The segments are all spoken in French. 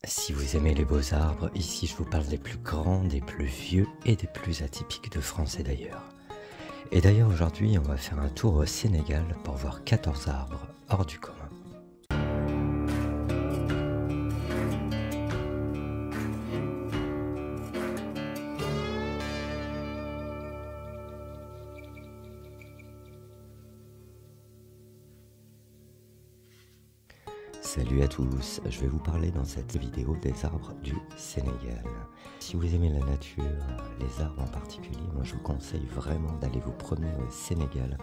Si vous aimez les beaux arbres, ici je vous parle des plus grands, des plus vieux et des plus atypiques de France et d'ailleurs. Et d'ailleurs aujourd'hui on va faire un tour au Sénégal pour voir 14 arbres hors du commun. Salut à tous, je vais vous parler dans cette vidéo des arbres du Sénégal. Si vous aimez la nature, les arbres en particulier, moi je vous conseille vraiment d'aller vous promener au Sénégal.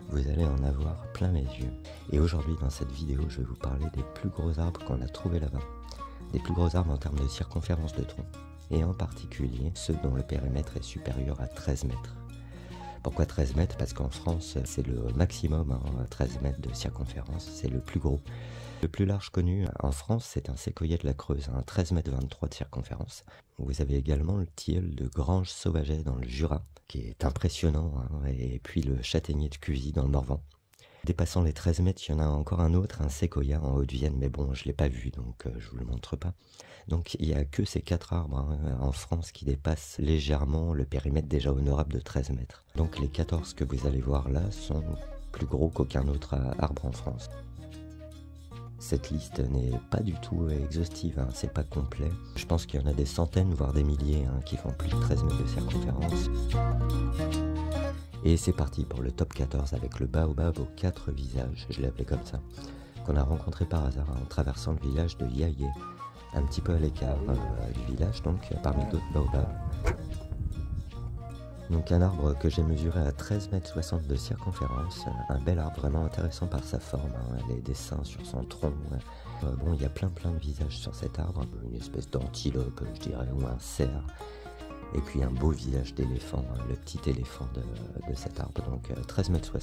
Vous allez en avoir plein les yeux. Et aujourd'hui dans cette vidéo, je vais vous parler des plus gros arbres qu'on a trouvés là-bas. Des plus gros arbres en termes de circonférence de tronc. Et en particulier ceux dont le périmètre est supérieur à 13 mètres. Pourquoi 13 mètres? Parce qu'en France, c'est le maximum, 13 mètres de circonférence, c'est le plus gros. Le plus large connu en France, c'est un séquoia de la Creuse, 13 mètres 23 de circonférence. Vous avez également le tilleul de Granges-Sauvaget dans le Jura, qui est impressionnant, et puis le châtaignier de Cusy dans le Morvan. Dépassant les 13 mètres, il y en a encore un autre, un séquoia en Haute-Vienne, mais bon, je ne l'ai pas vu, donc je vous le montre pas. Donc il n'y a que ces 4 arbres en France qui dépassent légèrement le périmètre déjà honorable de 13 mètres. Donc les 14 que vous allez voir là sont plus gros qu'aucun autre arbre en France. Cette liste n'est pas du tout exhaustive, c'est pas complet. Je pense qu'il y en a des centaines, voire des milliers, qui font plus de 13 mètres de circonférence. Et c'est parti pour le top 14 avec le baobab aux 4 visages, je l'ai appelé comme ça, qu'on a rencontré par hasard en traversant le village de Yaye, un petit peu à l'écart du village, donc parmi d'autres baobabs. Donc un arbre que j'ai mesuré à 13,60 mètres de circonférence, un bel arbre vraiment intéressant par sa forme, les dessins sur son tronc. Bon, il y a plein de visages sur cet arbre, une espèce d'antilope je dirais, ou un cerf. Et puis un beau visage d'éléphant, le petit éléphant de cet arbre, donc 13,60 mètres.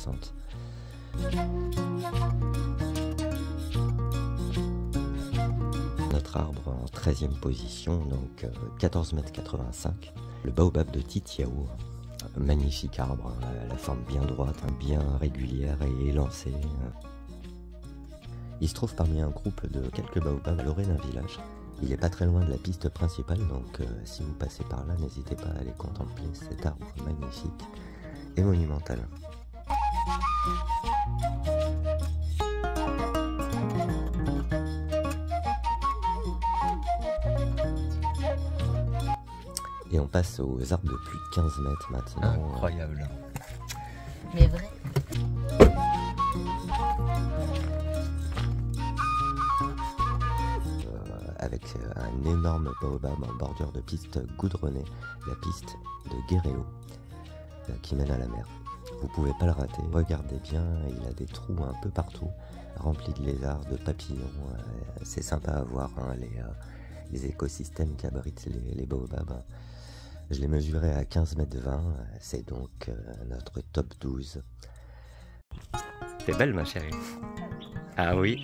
Notre arbre en 13e position, donc 14,85 mètres, le baobab de Titiao. Magnifique arbre, la forme bien droite, bien régulière et élancée. Il se trouve parmi un groupe de quelques baobabs à l'orée d'un village. Il n'est pas très loin de la piste principale, donc si vous passez par là, n'hésitez pas à aller contempler cet arbre magnifique et monumental. Et on passe aux arbres de plus de 15 mètres maintenant. Incroyable. Mais vrai. Avec un énorme baobab en bordure de piste goudronnée, la piste de Guéréo, qui mène à la mer. Vous pouvez pas le rater, regardez bien, il a des trous un peu partout, remplis de lézards, de papillons. C'est sympa à voir, les écosystèmes qu'abritent les baobabs. Je l'ai mesuré à 15,20 mètres, c'est donc notre top 12. T'es belle ma chérie. Ah oui.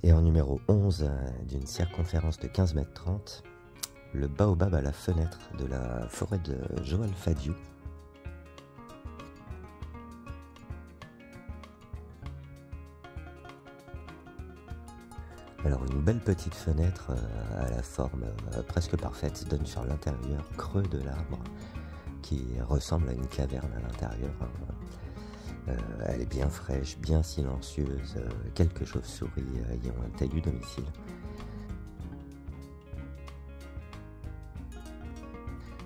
Et en numéro 11, d'une circonférence de 15,30 mètres, le baobab à la fenêtre de la forêt de Joal Fadiou. Alors une belle petite fenêtre à la forme presque parfaite donne sur l'intérieur creux de l'arbre qui ressemble à une caverne à l'intérieur. Elle est bien fraîche, bien silencieuse, quelques chauves-souris y ont un tel domicile.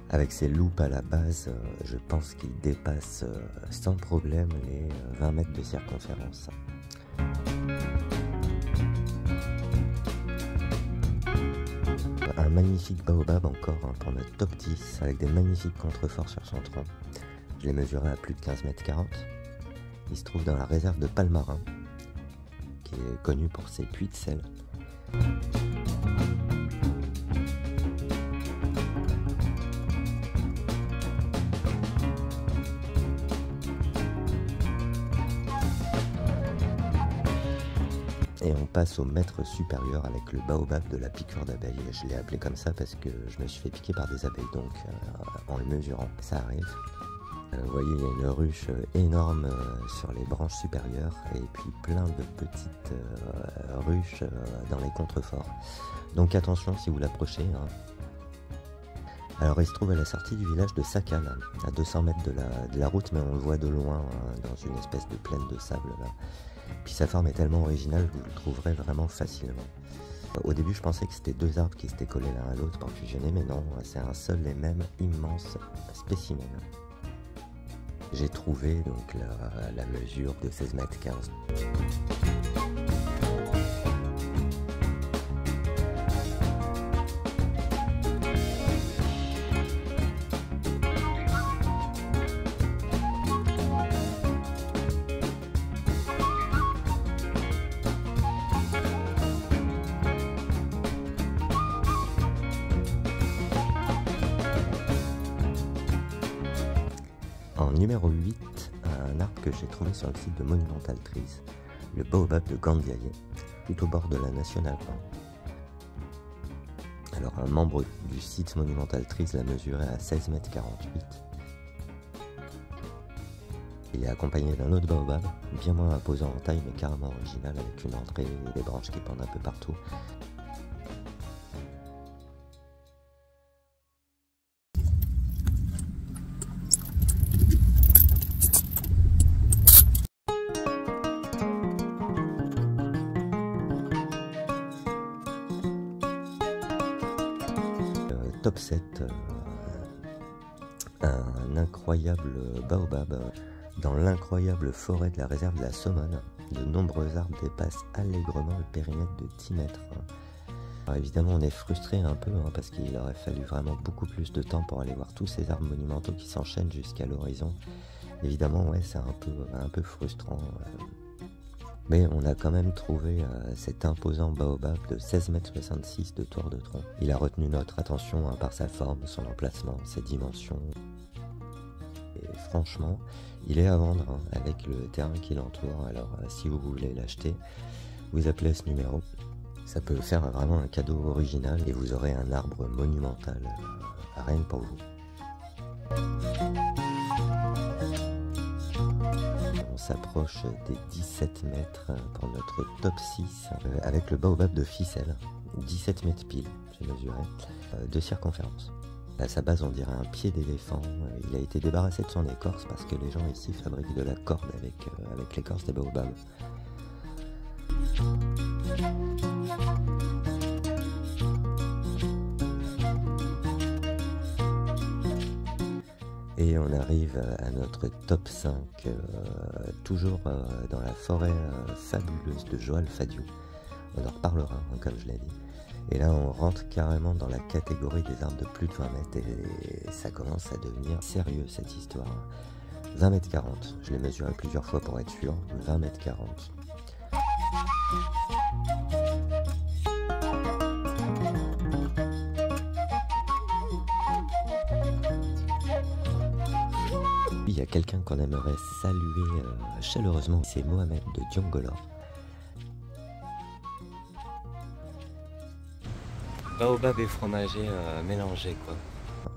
Avec ses loupes à la base, je pense qu'il dépasse sans problème les 20 mètres de circonférence. Un magnifique baobab encore pour notre top 10 avec des magnifiques contreforts sur son tronc. Je l'ai mesuré à plus de 15,40 mètres. Il se trouve dans la réserve de Palmarin, qui est connue pour ses puits de sel. Et on passe au mètre supérieur avec le baobab de la piqûre d'abeille. Je l'ai appelé comme ça parce que je me suis fait piquer par des abeilles, donc en le mesurant, ça arrive. Vous voyez, il y a une ruche énorme sur les branches supérieures et puis plein de petites ruches dans les contreforts. Donc attention si vous l'approchez. Hein. Alors il se trouve à la sortie du village de Sakal, à 200 mètres de la route, mais on le voit de loin dans une espèce de plaine de sable là. Puis sa forme est tellement originale que vous le trouverez vraiment facilement. Au début je pensais que c'était deux arbres qui s'étaient collés l'un à l'autre pour fusionner, mais non, c'est un seul et même immense spécimen. J'ai trouvé donc la mesure de 16 mètres 15. En numéro 8, un arbre que j'ai trouvé sur le site de Monumental Trees, le baobab de Gandiaye, tout au bord de la National Park. Alors un membre du site Monumental Trees l'a mesuré à 16 mètres 48. Il est accompagné d'un autre baobab, bien moins imposant en taille mais carrément original, avec une entrée et des branches qui pendent un peu partout. Top 7, un incroyable baobab dans l'incroyable forêt de la réserve de la Somone. De nombreux arbres dépassent allègrement le périmètre de 10 mètres. Alors évidemment on est frustré un peu parce qu'il aurait fallu vraiment beaucoup plus de temps pour aller voir tous ces arbres monumentaux qui s'enchaînent jusqu'à l'horizon. Évidemment ouais, c'est un peu frustrant. Mais on a quand même trouvé cet imposant baobab de 16,66 m de tour de tronc. Il a retenu notre attention par sa forme, son emplacement, ses dimensions. Et franchement, il est à vendre avec le terrain qui l'entoure. Alors si vous voulez l'acheter, vous appelez ce numéro. Ça peut faire vraiment un cadeau original et vous aurez un arbre monumental rien que pour vous. On s'approche des 17 mètres pour notre top 6 avec le baobab de ficelle, 17 mètres pile, j'ai mesuré, de circonférence. À sa base on dirait un pied d'éléphant, il a été débarrassé de son écorce parce que les gens ici fabriquent de la corde avec l'écorce des baobabs. Et on arrive à notre top 5, toujours dans la forêt fabuleuse de Joal Fadiou. On en reparlera, comme je l'ai dit. Et là, on rentre carrément dans la catégorie des arbres de plus de 20 mètres et ça commence à devenir sérieux cette histoire. 20 mètres 40, je l'ai mesuré plusieurs fois pour être sûr, 20 mètres 40. Il y a quelqu'un qu'on aimerait saluer chaleureusement, c'est Mohamed de Diongolor. Baobab et fromager mélangés quoi.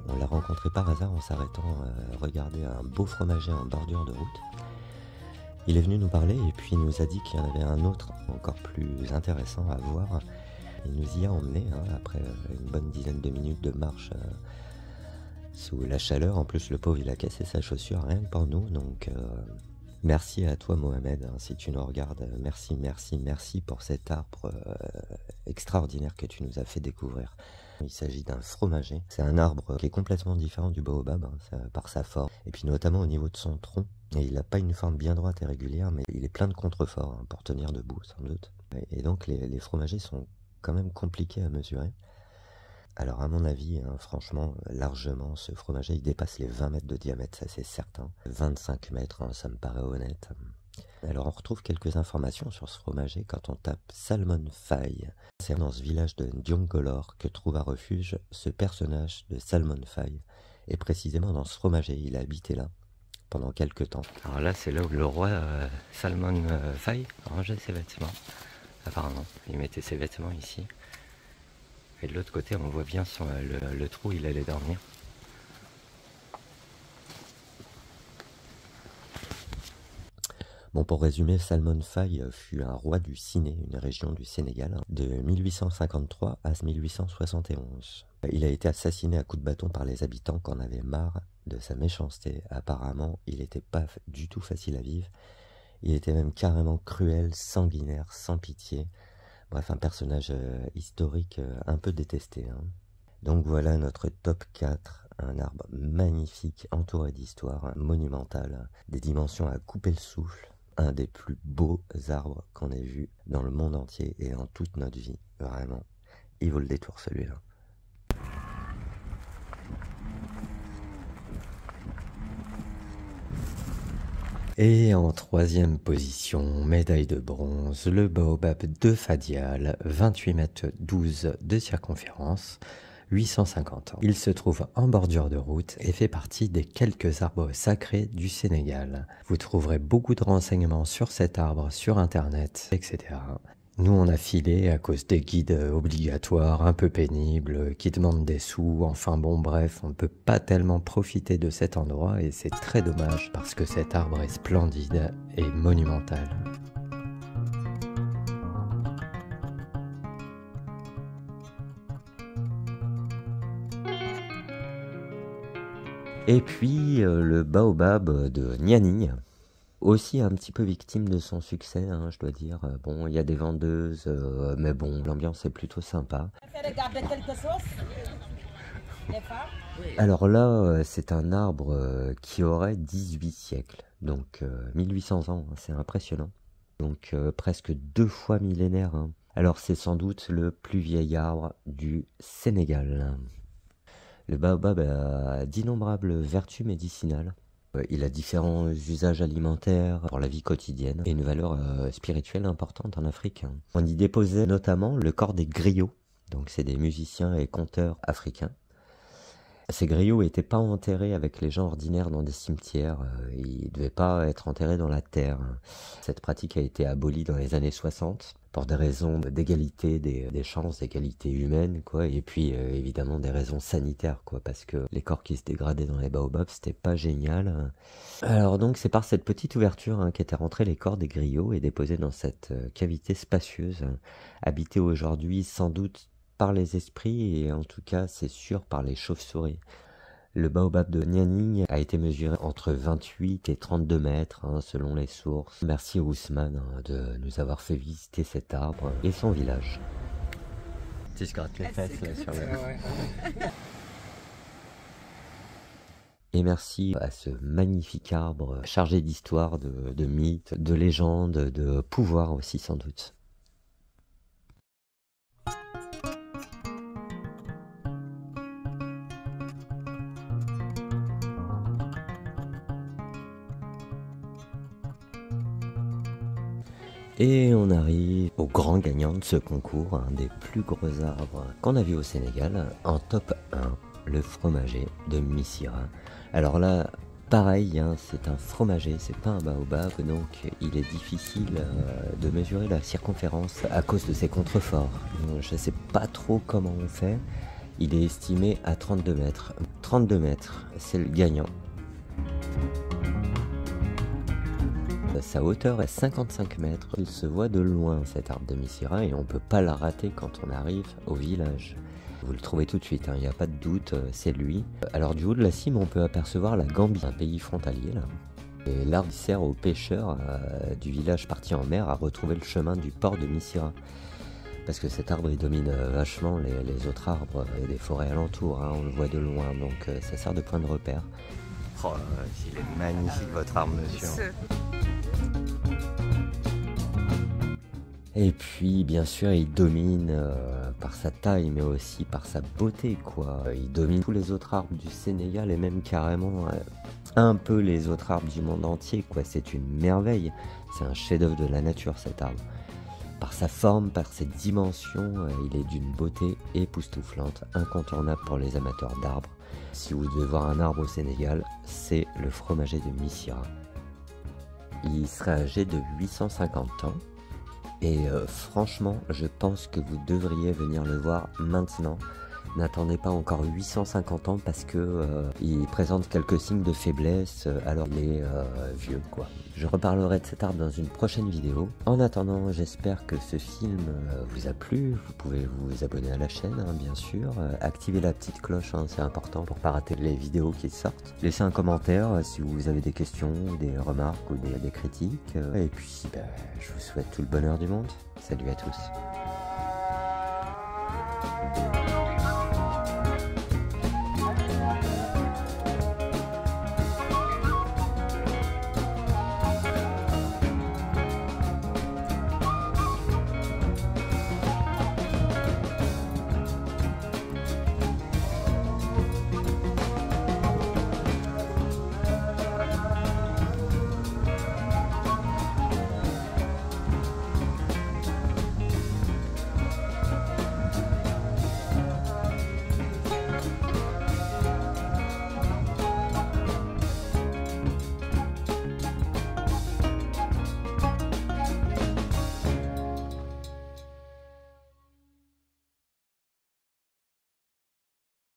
On l'a rencontré par hasard en s'arrêtant regarder un beau fromager en bordure de route. Il est venu nous parler et puis il nous a dit qu'il y en avait un autre encore plus intéressant à voir. Il nous y a emmené après une bonne dizaine de minutes de marche sous la chaleur. En plus le pauvre il a cassé sa chaussure rien que pour nous, donc merci à toi Mohamed, si tu nous regardes, merci pour cet arbre extraordinaire que tu nous as fait découvrir. Il s'agit d'un fromager, c'est un arbre qui est complètement différent du baobab par sa forme, et puis notamment au niveau de son tronc. Et il n'a pas une forme bien droite et régulière, mais il est plein de contreforts pour tenir debout sans doute. Et donc les fromagers sont quand même compliqués à mesurer. Alors à mon avis, franchement, largement, ce fromager il dépasse les 20 mètres de diamètre, ça c'est certain. 25 mètres, ça me paraît honnête. Alors on retrouve quelques informations sur ce fromager quand on tape Salmon Faye. C'est dans ce village de Diongolor que trouve un refuge ce personnage de Salmon Faye. Et précisément dans ce fromager, il a habité là pendant quelques temps. Alors là c'est là où le roi Salmon Faye rangeait ses vêtements. Apparemment, il mettait ses vêtements ici. Et de l'autre côté, on voit bien le trou où il allait dormir. Bon, pour résumer, Salmon Faye fut un roi du Ciné, une région du Sénégal, de 1853 à 1871. Il a été assassiné à coups de bâton par les habitants qui en avaient marre de sa méchanceté. Apparemment, il n'était pas du tout facile à vivre. Il était même carrément cruel, sanguinaire, sans pitié. Bref, un personnage historique un peu détesté. Hein. Donc voilà notre top 4. Un arbre magnifique, entouré d'histoire, monumental, des dimensions à couper le souffle. Un des plus beaux arbres qu'on ait vu dans le monde entier et en toute notre vie. Vraiment, il vaut le détour celui-là. Et en troisième position, médaille de bronze, le baobab de Fadial, 28 mètres 12 de circonférence, 850 ans. Il se trouve en bordure de route et fait partie des quelques arbres sacrés du Sénégal. Vous trouverez beaucoup de renseignements sur cet arbre sur internet, etc. Nous on a filé à cause des guides obligatoires un peu pénibles qui demandent des sous, enfin bon bref, on ne peut pas tellement profiter de cet endroit et c'est très dommage parce que cet arbre est splendide et monumental. Et puis le baobab de Niani, aussi un petit peu victime de son succès, hein, je dois dire. Bon, il y a des vendeuses, mais bon, l'ambiance est plutôt sympa. Alors là, c'est un arbre qui aurait 18 siècles, donc 1800 ans, c'est impressionnant. Donc presque 2 fois millénaire. Hein. Alors c'est sans doute le plus vieil arbre du Sénégal. Le baobab a d'innombrables vertus médicinales. Il a différents usages alimentaires pour la vie quotidienne et une valeur spirituelle importante en Afrique. On y déposait notamment le corps des griots, donc c'est des musiciens et conteurs africains. Ces griots n'étaient pas enterrés avec les gens ordinaires dans des cimetières, ils ne devaient pas être enterrés dans la terre. Cette pratique a été abolie dans les années 60 pour des raisons d'égalité des chances, d'égalité humaine, quoi, et puis évidemment des raisons sanitaires, quoi, parce que les corps qui se dégradaient dans les baobabs, c'était pas génial. Alors donc c'est par cette petite ouverture hein, qu'étaient rentrés les corps des griots et déposés dans cette cavité spacieuse, habitée aujourd'hui sans doute par les esprits et en tout cas c'est sûr par les chauves-souris. Le baobab de Niani a été mesuré entre 28 et 32 mètres hein, selon les sources. Merci Ousmane hein, de nous avoir fait visiter cet arbre et son village. Tu te grattes les fesses là, sur le... Et merci à ce magnifique arbre chargé d'histoire, de mythes, de légendes, de pouvoir aussi sans doute. Et on arrive au grand gagnant de ce concours, un des plus gros arbres qu'on a vu au Sénégal, en top 1, le fromager de Missira. Alors là, pareil, hein, c'est un fromager, c'est pas un baobab, donc il est difficile de mesurer la circonférence à cause de ses contreforts. Je sais pas trop comment on fait, il est estimé à 32 mètres. 32 mètres, c'est le gagnant. Sa hauteur est 55 mètres, il se voit de loin cet arbre de Missira et on peut pas la rater quand on arrive au village. Vous le trouvez tout de suite, il n'y a pas de doute, c'est lui. Alors du haut de la cime on peut apercevoir la Gambie, un pays frontalier là. Et l'arbre sert aux pêcheurs du village parti en mer à retrouver le chemin du port de Missira. Parce que cet arbre il domine vachement les autres arbres et les forêts alentours, hein, on le voit de loin, donc ça sert de point de repère. Oh, il est magnifique votre arbre monsieur. Et puis bien sûr il domine par sa taille mais aussi par sa beauté quoi. Il domine tous les autres arbres du Sénégal et même carrément un peu les autres arbres du monde entier quoi. C'est une merveille, c'est un chef-d'œuvre de la nature cet arbre. Par sa forme, par ses dimensions, il est d'une beauté époustouflante, incontournable pour les amateurs d'arbres. Si vous devez voir un arbre au Sénégal, c'est le fromager de Missira. Il serait âgé de 850 ans. Et franchement, je pense que vous devriez venir le voir maintenant N'attendez pas encore 850 ans parce que il présente quelques signes de faiblesse alors il est vieux quoi. Je reparlerai de cet arbre dans une prochaine vidéo. En attendant, j'espère que ce film vous a plu. Vous pouvez vous abonner à la chaîne, hein, bien sûr. Activez la petite cloche, hein, c'est important pour pas rater les vidéos qui sortent. Laissez un commentaire si vous avez des questions, des remarques ou des critiques. Et puis, je vous souhaite tout le bonheur du monde. Salut à tous.